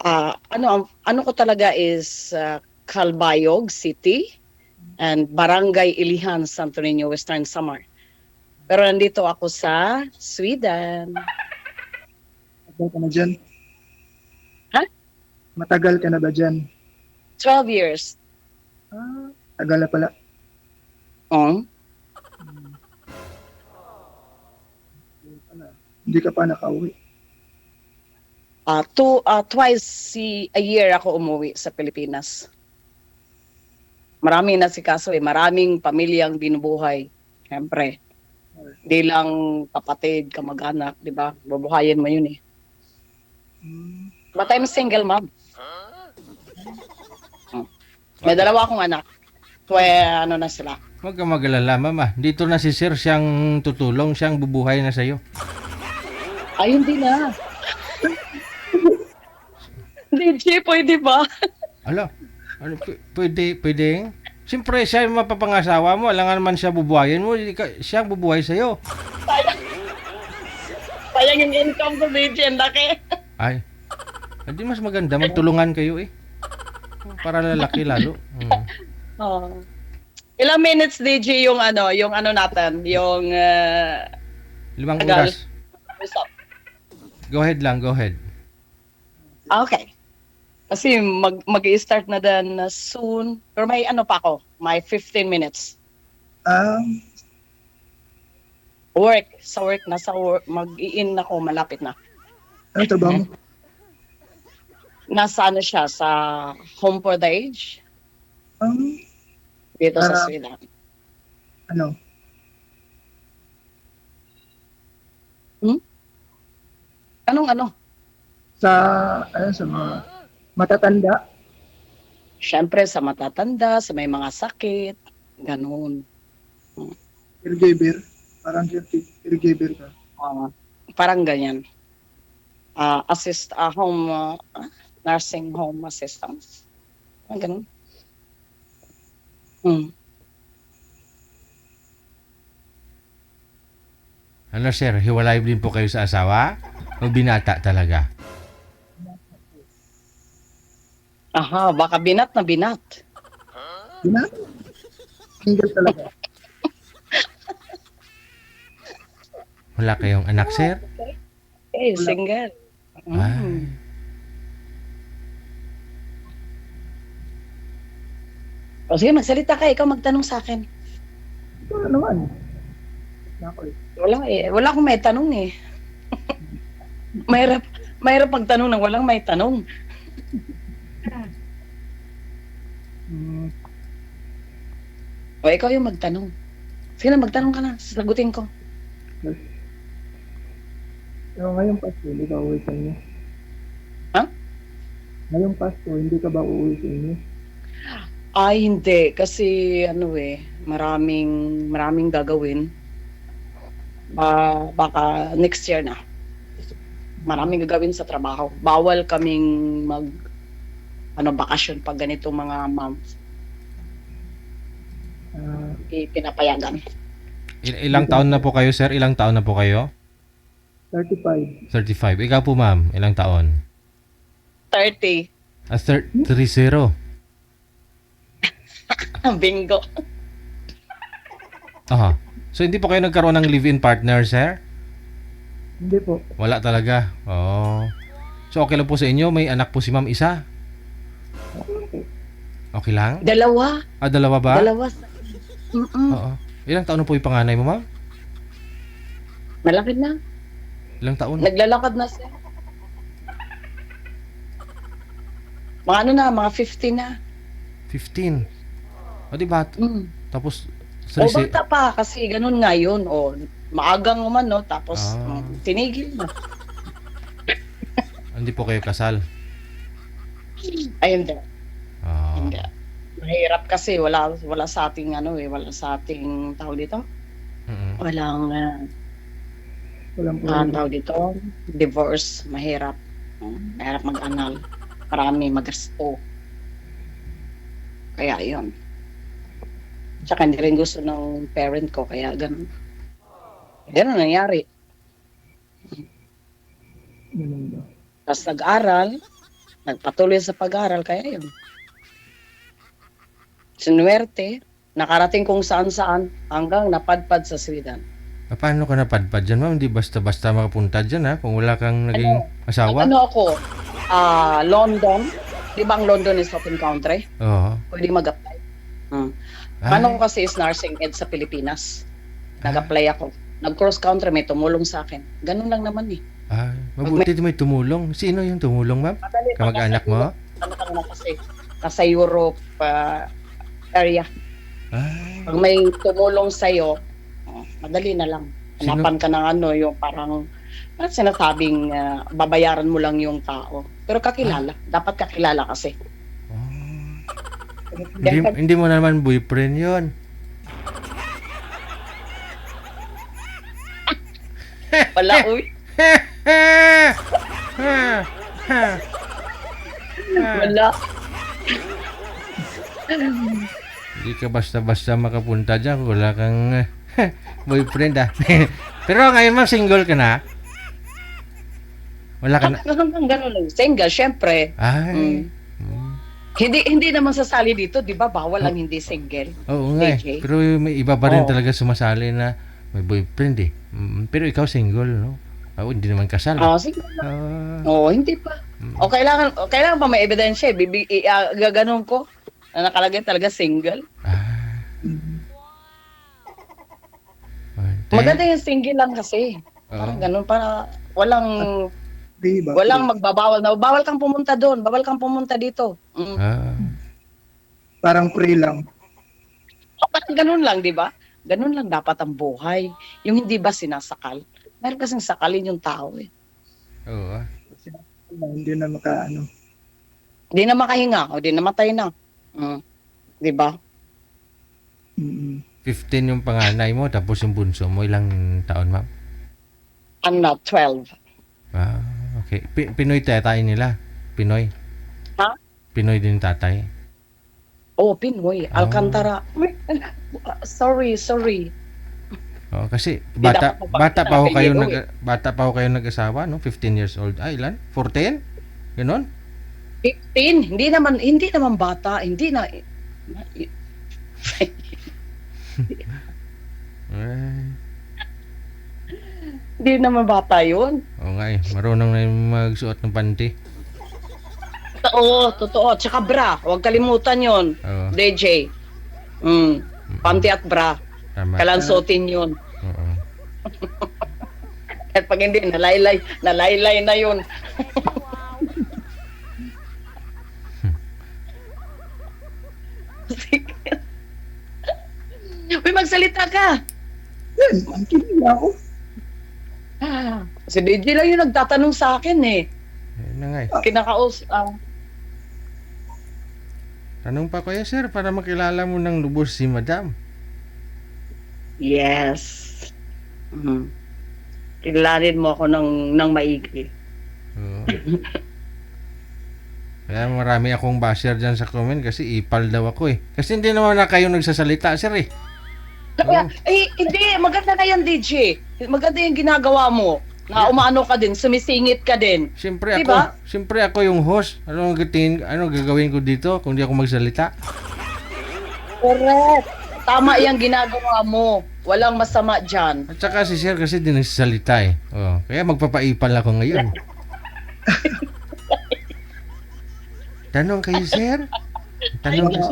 ano ko talaga is Calbayog City and Barangay Ilihan, Santo Niño, Western Samar. Pero nandito ako sa Sweden. Matagal ka na dyan? Ha? Matagal ka na ba dyan? 12 years. Tagal na pala. Oh. Hindi ka pa nakauwi. Twice a year ako umuwi sa Pilipinas. Maraming nasikaso maraming pamilyang binubuhay. Siyempre, di lang kapatid, kamag-anak, di ba? Bubuhayin mo yun But I'm single mom. May dalawa akong anak. Ano na sila. Huwag kang mag-alala, mama. Dito na si sir, siyang tutulong, siyang bubuhay na sa'yo. Ay, hindi na. DJ, pwede ba? Ala, pwede. Siyempre, siya yung mapapangasawa mo. Alangan naman siya bubuhayin mo. Siya ang bubuhay sa'yo. Sayang yung income ko, DJ. Ang laki. Ay, hindi mas maganda. Magtulungan kayo Para lalaki lalo. Oh. Ilang minutes, DJ, yung natin, yung 5 oras. usap. Go ahead lang, go ahead. Okay. Kasi mag-i-start na din soon. Pero may pa ako. May 15 minutes. Work. Sa work. Nasa work. Mag-i-in ako. Malapit na. Ano trabaho mo? Nasa siya? Sa Home for the Age. Dito sa Sweden. Ano? Anong? Sa mga matatanda? Siyempre, sa matatanda, sa may mga sakit. Ganun. Caregiver? Parang caregiver ka? Parang ganyan. Nursing home assistance. Ganun. Ano sir, hiwalay din po kayo sa asawa? O binata talaga? Aha, baka binat na binat. Binat? Single talaga. Wala kayong anak, sir? Okay, single. Ay. O sige, magsalita ka. Ikaw magtanong sa akin. Ito naman. Wala akong may tanong Mahirap magtanong ng walang may tanong. O ikaw yung magtanong. Sige na, magtanong ka na. Sasagutin ko. Pero ngayong Pasko, hindi ka uuwi sa inyo? Ha? Ngayong Pasko, hindi ka ba uuwi sa inyo? Ay, hindi. Kasi, maraming gagawin. Baka next year na. Maraming gagawin sa trabaho. Bawal kaming bakasyon pag ganito mga months. Pinapayagan. Ilang taon na po kayo, sir? Ilang taon na po kayo? 35. 35. Ikaw po, ma'am. Ilang taon? 30. 30. Bingo. Aha. So, hindi po kayo nagkaroon ng live-in partner, sir? Hindi po. Wala talaga. Oh. So, okay lang po sa inyo? May anak po si ma'am isa? Okay lang? Dalawa. Dalawa ba? Dalawa. Oo. Ilang taon na po yung panganay mo, ma'am? Malaki na. Ilang taon? Naglalakad na siya. Mga 50 na. 15. O, di ba? Tapos, bata pa kasi ganun nga yun. Maagang naman, no? Tapos, tinigil na. Hindi po kayo kasal? Ay, hindi. Hindi. Mahirap kasi wala sa ating wala sa ating tawag dito. Walang tawag dito, divorce, mahirap. Mahirap mag-anal. Marami magasto. Kaya 'yon. Tsaka hindi rin gusto ng parent ko kaya ganun. Ganun nangyari. Tapos nag-aral, Nagpatuloy sa pag-aaral, kaya yun. Sinuwerte, nakarating kung saan-saan hanggang napadpad sa Sweden. Paano ka napadpad dyan, ma'am? Hindi basta-basta makapunta dyan, ha? Kung wala kang naging asawa? Ano ako, London, di ba ang London is open country? Oo. Pwede mag-apply. Ay, Ano ko kasi is nursing ed sa Pilipinas. Nag-apply ako. Nag-cross country, may tumulong sa akin. Ganun lang naman eh. ay, mabuti may tumulong. Sino yung tumulong, ma'am? Madali, Kamag-anak mo? Ano ka na kasi, nasa Europe area. Ay, Pag may tumulong sa'yo, madali na lang. Sino? Hanapan ka ng ano, yung parang sinasabing babayaran mo lang yung tao. Pero kakilala. Dapat kakilala kasi. oh. Hindi mo naman boyfriend yon. Wala, uy. Wala. Hindi ka basta-basta makapunta dyan kung wala kang boyfriend, ah. Pero ngayon, ma'am, single ka na? Wala ka na? Ganun lang. Single, syempre. Ay. Hindi naman sasali dito, di ba? Bawal ang hindi single. Oo nga, eh. AJ. Pero may iba pa rin Oo. talaga sumasali na may boyfriend, eh. Pero ikaw single, no? Hindi naman kasal. Sige. Ah, Hindi pa. O kailangan pa may ebidensya. Gaganon ko na nakalagay talaga single. Ante. Maganda yung single lang kasi. Oo. Parang ganun, para walang Free ba? magbabawal na. Bawal kang pumunta doon. Bawal kang pumunta dito. Ah, Parang free lang. Parang ganun lang, di ba? Ganun lang dapat ang buhay. Yung hindi ba sinasakal. Meron kasing sakalin yung tao eh. oo. Hindi na makaano. Hindi na makahinga o di namatay na. Di ba? Mm-mm. 15 yung panganay mo, tapos yung bunso mo, ilang taon, ma'am? I'm not 12. Ah, okay. Pinoy tatay nila? Pinoy? Ha? Pinoy din tatay? Oh, Pinoy. Ah. Alcantara. Sorry. Oo, kasi Hindi bata dapat pa ho kayo napigil, bata pa ho kayo nag-asawa, no? 15 years old. Ay, ilan? 14? Ganon? 15. Hindi naman bata. Hindi na. Ay, Hindi naman bata yun. oo nga eh. Marunong na yung magsuot ng panty. Oo, totoo. Tsaka bra. Huwag kalimutan yun. Oo, DJ. Panty at bra. tama. Kailangan suotin yun. Oo. At pag hindi, nalaylay na yun. Sige. Uy, magsalita ka. Yan, makinig na ako. Si DJ lang yung nagtatanong sa akin eh. Ayun na nga eh. Tanong pa kaya, sir, para makilala mo ng lubos si madam. Yes. Kilalanin mo ako ng maigi. Oo. Kaya marami akong basher dyan sa comment kasi ipal daw ako eh. Kasi hindi naman na kayo nagsasalita, sir eh. Kaya, hindi, maganda na yan, DJ. Maganda yung ginagawa mo. Na umaano ka din, sumisingit ka din. Siyempre Diba? ako yung host. Ano gagawin ko dito kung di ako magsalita? Correct. Tama yung ginagawa mo. Walang masama dyan. At saka si sir kasi di nagsasalita eh. Oh, kaya magpapaipal ako ngayon. Tanong kayo, sir? Tanong kayo.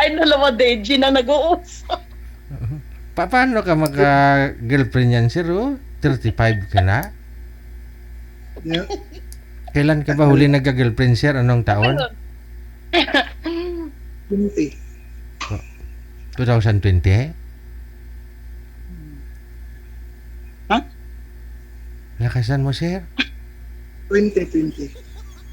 Ay, dalawa DJ na nag-uusap. Paano ka maka-girlfriend yan, sir? Oh? 35 ka na? Yeah. Kailan ka ba huli nagka-girlfriend, sir? Anong taon? 20. 2020? Ha? Lakasan mo, sir? 20.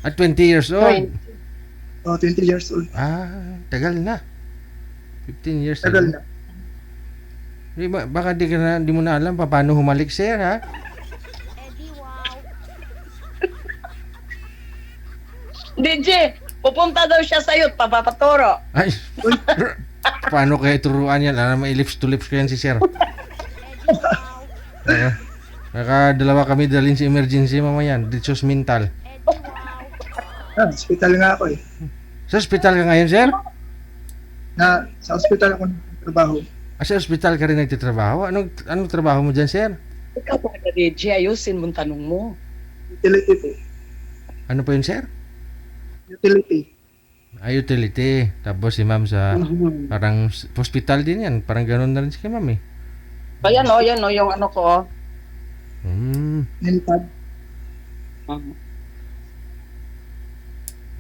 At 20 years old? Oh, 20 years old. Tagal na. 15 years Tagal ago. na. Baka di mo na alam paano humalik, sir, ha? DJ, pupunta daw siya sa'yo at papapaturo. Ay, paano kaya turuan yan? Alam, may lips to lips ko yan si sir. Baka dalawa kami dalhin sa emergency mamayan. Ditsos mental. Hospital nga ako eh. Sa ospital ka ngayon, sir? Sa hospital ako nagtrabaho. Sa ospital ka rin nagtitrabaho? Anong trabaho mo dyan, sir? Ikaw pa ka, DJ, ayusin mong tanong mo. Utility po. Ano po yun, sir? Utility. Utility. Tapos si ma'am sa Mhm. parang hospital din yan. Parang gano'n na rin si ma'am eh. Ayan o, yan o, yung ano ko. Nilpad. Mhm.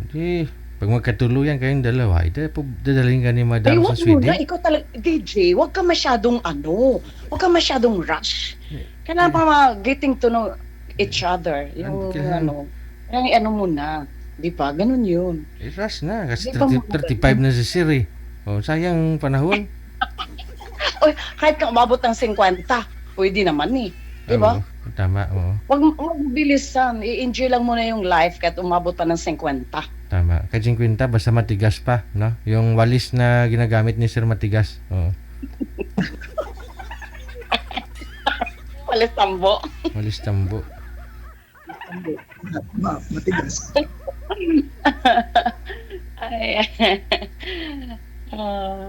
Hindi. Pag magkatuluyan kayong dalawa, dadalhin ka ni Ay, madam sa wag mo Sweden. na, ikaw talaga, DJ, wag ka masyadong wag ka masyadong rush. Kailangan pa getting to know each other. Yung Kailangan- yung ano mo na, di ba? Ganun yun. Rush na. Kasi Di ba 35 na si Sir eh. Oh, sayang panahon. Oy, kahit ka umabot ng 50, pwede naman eh. Di ba? Oo, tama, oo. Wag bilisan, i-enjoy lang muna yung life kahit umabot pa ng 50. Tama. Kaya 50, basta matigas pa, no? Yung walis na ginagamit ni Sir matigas. Oo. Palis tambo. Walis tambo. Matigas. Ay. Ah,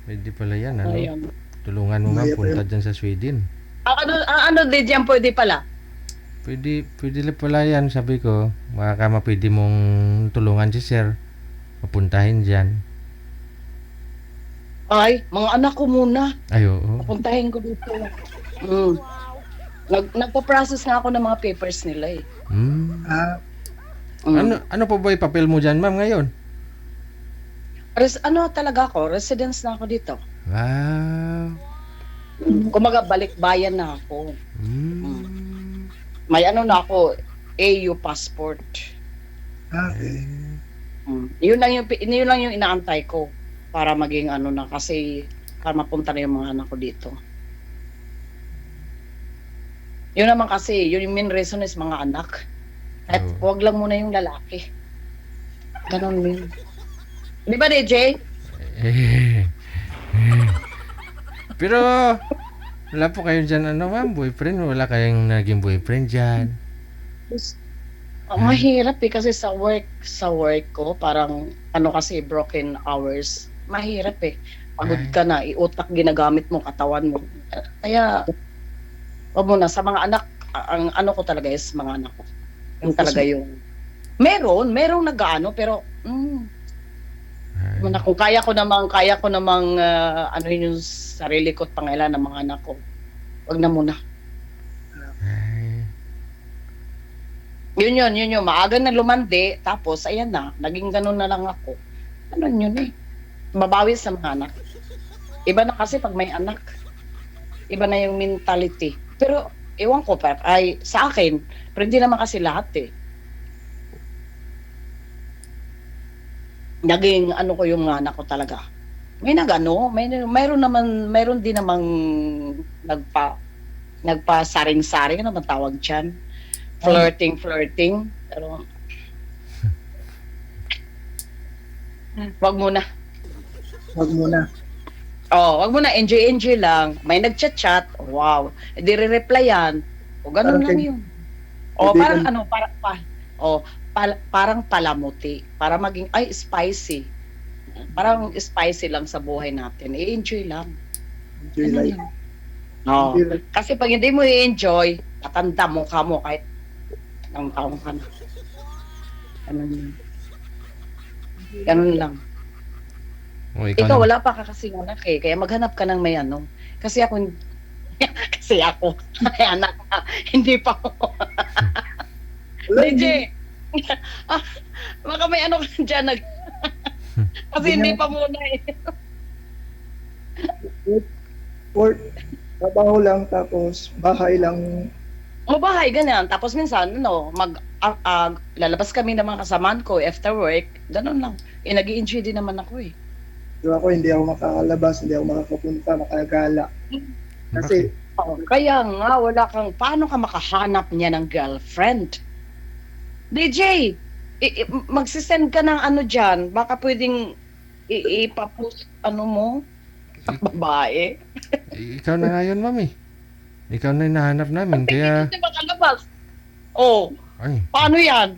Pwede pala yan, ano? ayun. Tulungan mo ma'am, Maya pa punta yun. dyan sa Sweden. Ano din dyan pwede pala? Pwede lang pala yan, sabi ko. Baka pwede mong tulungan si Sir. Mapuntahin dyan. Ay, mga anak ko muna. Ay, oo. Puntahin ko dito. Mm. Nagpa-process nga ako ng mga papers nila eh. Hmm. Mm. Ano pa ba yung papel mo dyan, ma'am, ngayon? Ano talaga ako, residence na ako dito. Wow. Kumaga balikbayan na ako. Hmm. May ano na ako, AU passport. Okay. Yun lang yung inaantay ko para maging ano na kasi para mapunta na yung mga anak ko dito. Yun naman kasi, yun yung main reason is mga anak. At Oo. wag lang muna yung lalaki. Ganon yun. Di ba, DJ? Pero, wala po kayo dyan, ano ma'am, boyfriend? Wala kayong naging boyfriend dyan? Mahirap eh kasi sa work ko parang ano kasi broken hours. Mahirap eh. Pagod ka na, iutak ginagamit mo katawan mo. Kaya wag mo na sa mga anak, ang ano ko talaga is mga anak ko. Yung talaga yung merong nag-aano pero Ay, kung kaya ko namang ano yung sarili ko at pangailan ng mga anak ko. Wag na muna. ay. Yun. Maaga na lumandi, tapos ayan na, naging ganun na lang ako. Ano yun eh. Mabawi sa mga anak. Iba na kasi pag may anak. Iba na yung mentality. Pero, ewan ko pa, ay sa akin, pero hindi naman kasi lahat eh. Naging ano ko yung mga anak ko talaga. May mayroon din namang nagpa-saring-saring, ano bang tawag dyan? Flirting. Pero, wag muna. Wag muna. Wag muna. Enjoy lang. May nagchat-chat. Wow. Hindi re-replyan. O, ganun Parang lang kay- yun. kaibigan- Parang palamuti. Para maging, spicy. Parang spicy lang sa buhay natin. I-enjoy lang. Enjoy Ganun life. lang. Oo. Enjoy life. Kasi pag hindi mo i-enjoy, tatanda mo ka mo kahit ng taong ka na. Ganun lang. Oh, Ikaw naman. wala pa ka kasing anak eh. Kaya maghanap ka ng may ano. Kasi ako, may anak na. Hindi pa ako. Wala, DJ! Baka may ano ka dyan. Kasi hindi pa muna eh. Work, trabaho lang, tapos bahay lang. Bahay, ganyan. Tapos minsan, lalabas kami ng mga kasamaan ko after work. Ganun lang. Nag-i-enjoy din naman ako eh. Diba ako, hindi ako makakalabas, hindi ako makakapunta, makagala. Kasi, Kaya nga, paano ka makahanap niya ng girlfriend? DJ, magsisend ka ng ano dyan, baka pwedeng ipapost ano mo, babae. Ikaw na nga yun, mami. Ikaw na yung nahanap namin, kaya... Hindi makalabas. Ay, Paano yan?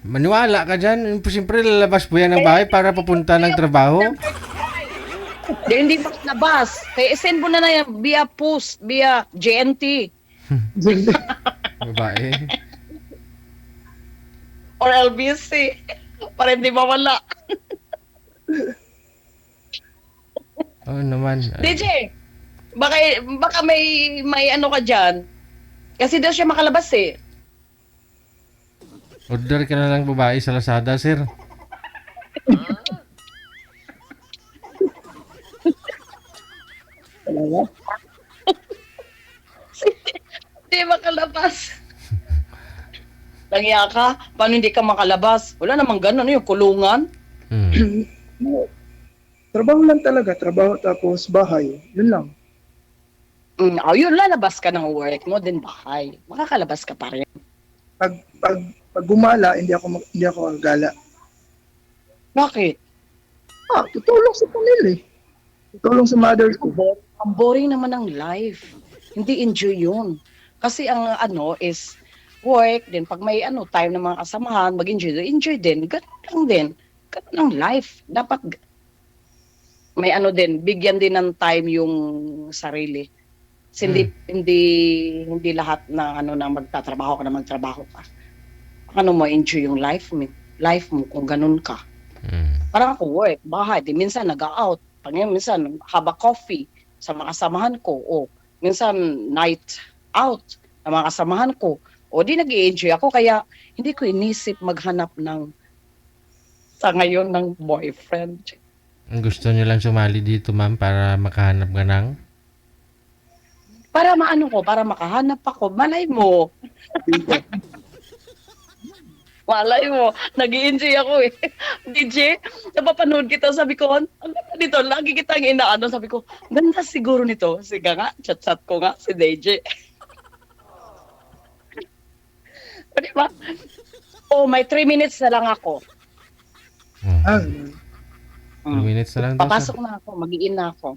Maniwala ka dyan. Siyempre, lalabas po yan ng bahay para papunta ng trabaho. Hindi makalabas. Kaya send mo na yan via post, via GNT Babae. or LBC para hindi mawala. Oo naman. DJ, baka may ano ka dyan. Kasi daw siya makalabas eh. Order ka na lang babae sa Lazada, sir. Talaga? Hindi makalabas. Langya ka, paano hindi ka makalabas? Wala namang ganun, yung kulungan. Hmm. Trabaho lang talaga, trabaho tapos bahay. Yun lang. Yun, lalabas ka ng work mo, din bahay. Makakalabas ka pa rin. Pag gumala, hindi ako gala. Bakit? Tutulong sa pamilya. Tutulong sa mother ko. Ang boring naman ng life. Hindi enjoy yun. Kasi ang ano is work din. Pag may time ng mga kasamahan, enjoy din. Ganun lang din. Ganun ang life. Dapat may din, bigyan din ng time yung sarili. Kasi hindi lahat na na magtatrabaho ka na magtrabaho ka. Ano mo enjoy yung life mo kung ganun ka. Parang ako work, bahay, di minsan nag-out. Minsan haba coffee sa mga kasamahan ko o minsan night out sa mga kasamahan ko o di nag-i-enjoy ako kaya hindi ko inisip maghanap sa ngayon ng boyfriend. Gusto niyo lang sumali dito, ma'am, para makahanap ka ng... Para para makahanap ako. Malay mo, nag-i-enjoy ako eh. DJ, napapanood kita, sabi ko, ang ganda nito, lagi kitang inaano, sabi ko, ganda siguro nito. Sige nga, chat-chat ko nga si DJ. O, diba? May 3 minutes na lang ako. Ah, 2 minutes na lang daw, Papasok sir. na ako, mag-i-in na ako.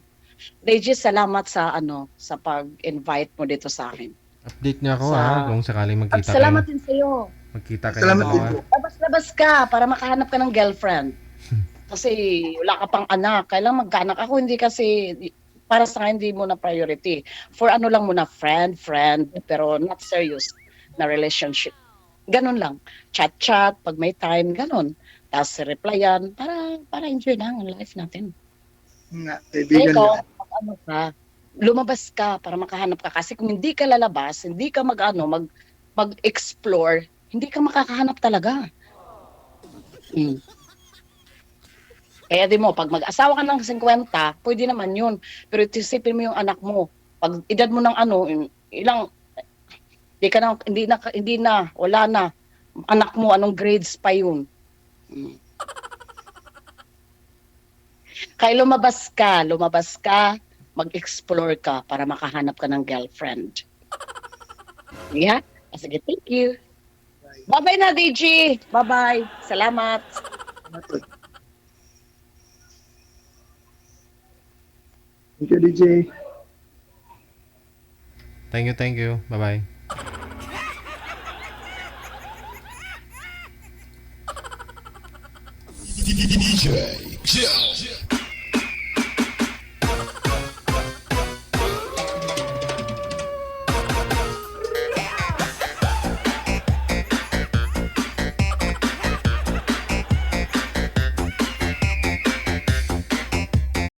DJ, salamat sa sa pag-invite mo dito sa akin. Update niyo ako, Sa- kung sakaling magkita Salamat kayo. din sa'yo. Magkita kayo Salamat din dalawa. po. Labas-labas ka para makahanap ka ng girlfriend. Kasi wala ka pang anak. Kailangan magkaanak ako. Hindi kasi, para sa akin, hindi mo na priority. For lang muna, friend, pero not serious na relationship. Ganun lang. Chat-chat, pag may time, ganun. Tapos replyan, para enjoy lang ang life natin. Nga, Eh, kaibigan ikaw, lang. pag ka, lumabas ka para makahanap ka. Kasi kung hindi ka lalabas, hindi ka mag-explore, hindi ka makakahanap talaga. Kaya di mo, pag mag-asawa ka ng 50, pwede naman yun. Pero isipin mo yung anak mo. Pag edad mo ng ilang, hindi na, wala na. Anak mo, anong grades pa yun? Kaya lumabas ka, mag-explore ka para makahanap ka ng girlfriend. Yeah? Sige, thank you. Bye-bye na, DJ. Bye-bye. Salamat. Thank you, DJ. Thank you. Bye-bye. DJ Jill.